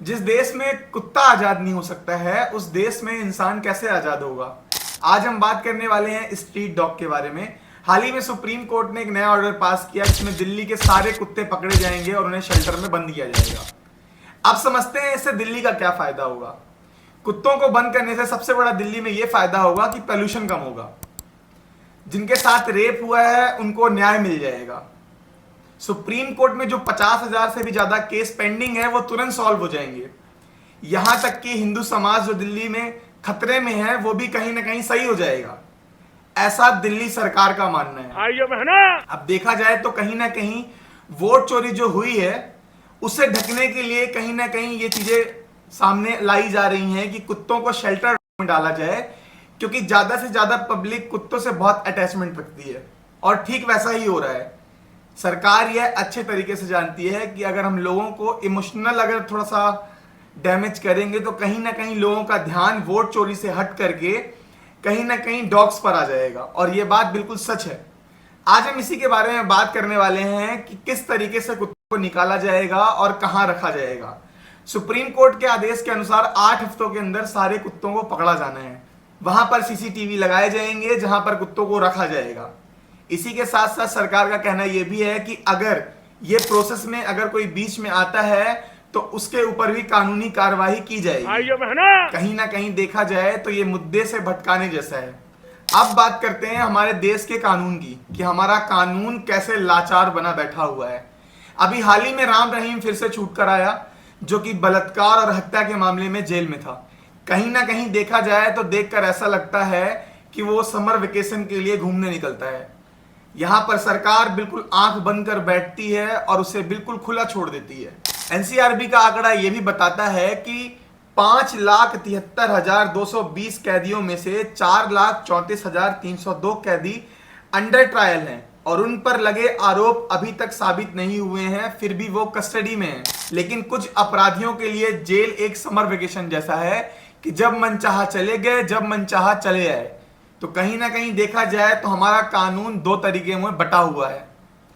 जिस देश में कुत्ता आजाद नहीं हो सकता है, उस देश में इंसान कैसे आजाद होगा। आज हम बात करने वाले हैं स्ट्रीट डॉग के बारे में। हाल ही में सुप्रीम कोर्ट ने एक नया ऑर्डर पास किया जिसमें दिल्ली के सारे कुत्ते पकड़े जाएंगे और उन्हें शेल्टर में बंद किया जाएगा। अब समझते हैं इससे दिल्ली का क्या फायदा होगा। कुत्तों को बंद करने से सबसे बड़ा दिल्ली में यह फायदा होगा कि पोल्यूशन कम होगा। जिनके साथ रेप हुआ है उनको न्याय मिल जाएगा। सुप्रीम कोर्ट में जो 50,000 से भी ज्यादा केस पेंडिंग है वो तुरंत सॉल्व हो जाएंगे। यहां तक कि हिंदू समाज जो दिल्ली में खतरे में है वो भी कहीं ना कहीं सही हो जाएगा, ऐसा दिल्ली सरकार का मानना है। अब देखा जाए तो कहीं ना कहीं वोट चोरी जो हुई है उसे ढकने के लिए कहीं ना कहीं ये चीजें सामने लाई जा रही हैं कि कुत्तों को शेल्टर में डाला जाए, क्योंकि ज्यादा से ज्यादा पब्लिक कुत्तों से बहुत अटैचमेंट रखती है और ठीक वैसा ही हो रहा है। सरकार यह अच्छे तरीके से जानती है कि अगर हम लोगों को इमोशनल अगर थोड़ा सा डैमेज करेंगे तो कहीं ना कहीं लोगों का ध्यान वोट चोरी से हट करके कहीं ना कहीं डॉग्स पर आ जाएगा, और यह बात बिल्कुल सच है। आज हम इसी के बारे में बात करने वाले हैं कि किस तरीके से कुत्तों को निकाला जाएगा और कहां रखा जाएगा। सुप्रीम कोर्ट के आदेश के अनुसार 8 हफ्तों के अंदर सारे कुत्तों को पकड़ा जाना है। वहां पर सीसीटीवी लगाए जाएंगे जहां पर कुत्तों को रखा जाएगा। इसी के साथ साथ सरकार का कहना यह भी है कि अगर ये प्रोसेस में अगर कोई बीच में आता है तो उसके ऊपर भी कानूनी कार्रवाई की जाएगी। कहीं ना कहीं देखा जाए तो ये मुद्दे से भटकाने जैसा है। अब बात करते हैं हमारे देश के कानून की कि हमारा कानून कैसे लाचार बना बैठा हुआ है। अभी हाल ही में राम रहीम फिर से छूट कर आया, जो कि बलात्कार और हत्या के मामले में जेल में था। कहीं ना कहीं देखा जाए तो देखकर ऐसा लगता है कि वो समर वेकेशन के लिए घूमने निकलता है। यहां पर सरकार बिल्कुल आंख बंद कर बैठती है और उसे बिल्कुल खुला छोड़ देती है। एनसीआरबी का आंकड़ा यह भी बताता है कि 5,73,220 कैदियों में से 4,34,302 कैदी अंडर ट्रायल हैं और उन पर लगे आरोप अभी तक साबित नहीं हुए हैं, फिर भी वो कस्टडी में हैं। लेकिन कुछ अपराधियों के लिए जेल एक समर वेकेशन जैसा है कि जब मन चाहा चले गए, जब मन चाहा चले आए। तो कहीं ना कहीं देखा जाए तो हमारा कानून दो तरीके में बटा हुआ है,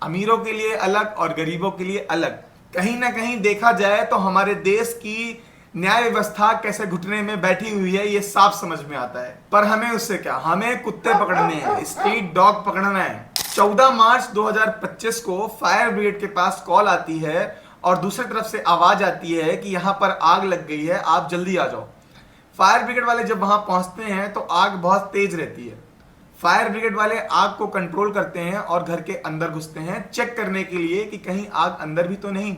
अमीरों के लिए अलग और गरीबों के लिए अलग। कहीं ना कहीं देखा जाए तो हमारे देश की न्याय व्यवस्था कैसे घुटने में बैठी हुई है ये साफ समझ में आता है। पर हमें उससे क्या, हमें कुत्ते पकड़ने हैं, स्ट्रीट डॉग पकड़ना है। 14 मार्च 2025 को फायर ब्रिगेड के पास कॉल आती है और दूसरी तरफ से आवाज आती है कि यहां पर आग लग गई है, आप जल्दी आ जाओ। फायर ब्रिगेड वाले जब वहां पहुंचते हैं तो आग बहुत तेज रहती है। फायर ब्रिगेड वाले आग को कंट्रोल करते हैं और घर के अंदर घुसते हैं चेक करने के लिए कि कहीं आग अंदर भी तो नहीं।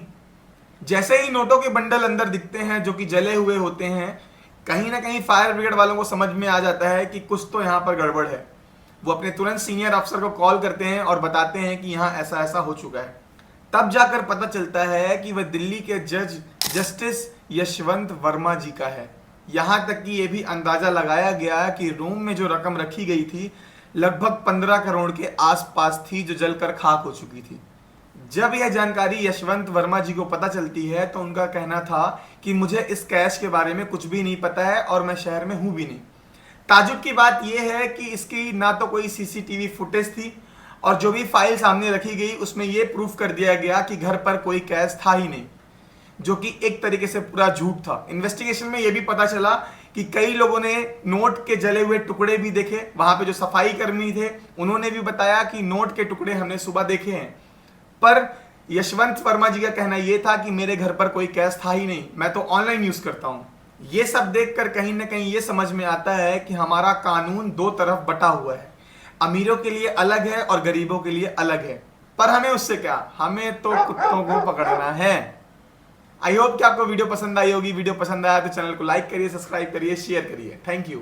जैसे ही नोटों के बंडल अंदर दिखते हैं जो कि जले हुए होते हैं, कहीं ना कहीं फायर ब्रिगेड वालों को समझ में आ जाता है कि कुछ तो यहाँ पर गड़बड़ है। वो अपने तुरंत सीनियर अफसर को कॉल करते हैं और बताते हैं कि यहाँ ऐसा ऐसा हो चुका है। तब जाकर पता चलता है कि वह दिल्ली के जज जस्टिस यशवंत वर्मा जी का है। यहाँ तक कि यह भी अंदाजा लगाया गया कि रूम में जो रकम रखी गई थी लगभग 15 करोड़ के आसपास थी, जो जलकर खाक हो चुकी थी। जब यह जानकारी यशवंत वर्मा जी को पता चलती है तो उनका कहना था कि मुझे इस कैश के बारे में कुछ भी नहीं पता है और मैं शहर में हूं भी नहीं। ताजुब की बात यह है कि इसकी ना तो कोई सीसीटीवी फुटेज थी और जो भी फाइल सामने रखी गई उसमें यह प्रूफ कर दिया गया कि घर पर कोई कैश था ही नहीं, जो कि एक तरीके से पूरा झूठ था। इन्वेस्टिगेशन में यह भी पता चला कि कई लोगों ने नोट के जले हुए टुकड़े भी देखे। वहां पे जो सफाई कर्मी थे उन्होंने भी बताया कि नोट के टुकड़े हमने सुबह देखे हैं। पर यशवंत वर्मा जी का कहना यह था कि मेरे घर पर कोई कैश था ही नहीं, मैं तो ऑनलाइन यूज करता हूं। यह सब देखकर कहीं ना कहीं यह समझ में आता है कि हमारा कानून दो तरफ बटा हुआ है, अमीरों के लिए अलग है और गरीबों के लिए अलग है। पर हमें उससे क्या, हमें तो कुत्तों को पकड़ना है। आई होप कि आपको वीडियो पसंद आई होगी। वीडियो पसंद आया तो चैनल को लाइक करिए, सब्सक्राइब करिए, शेयर करिए। Thank you.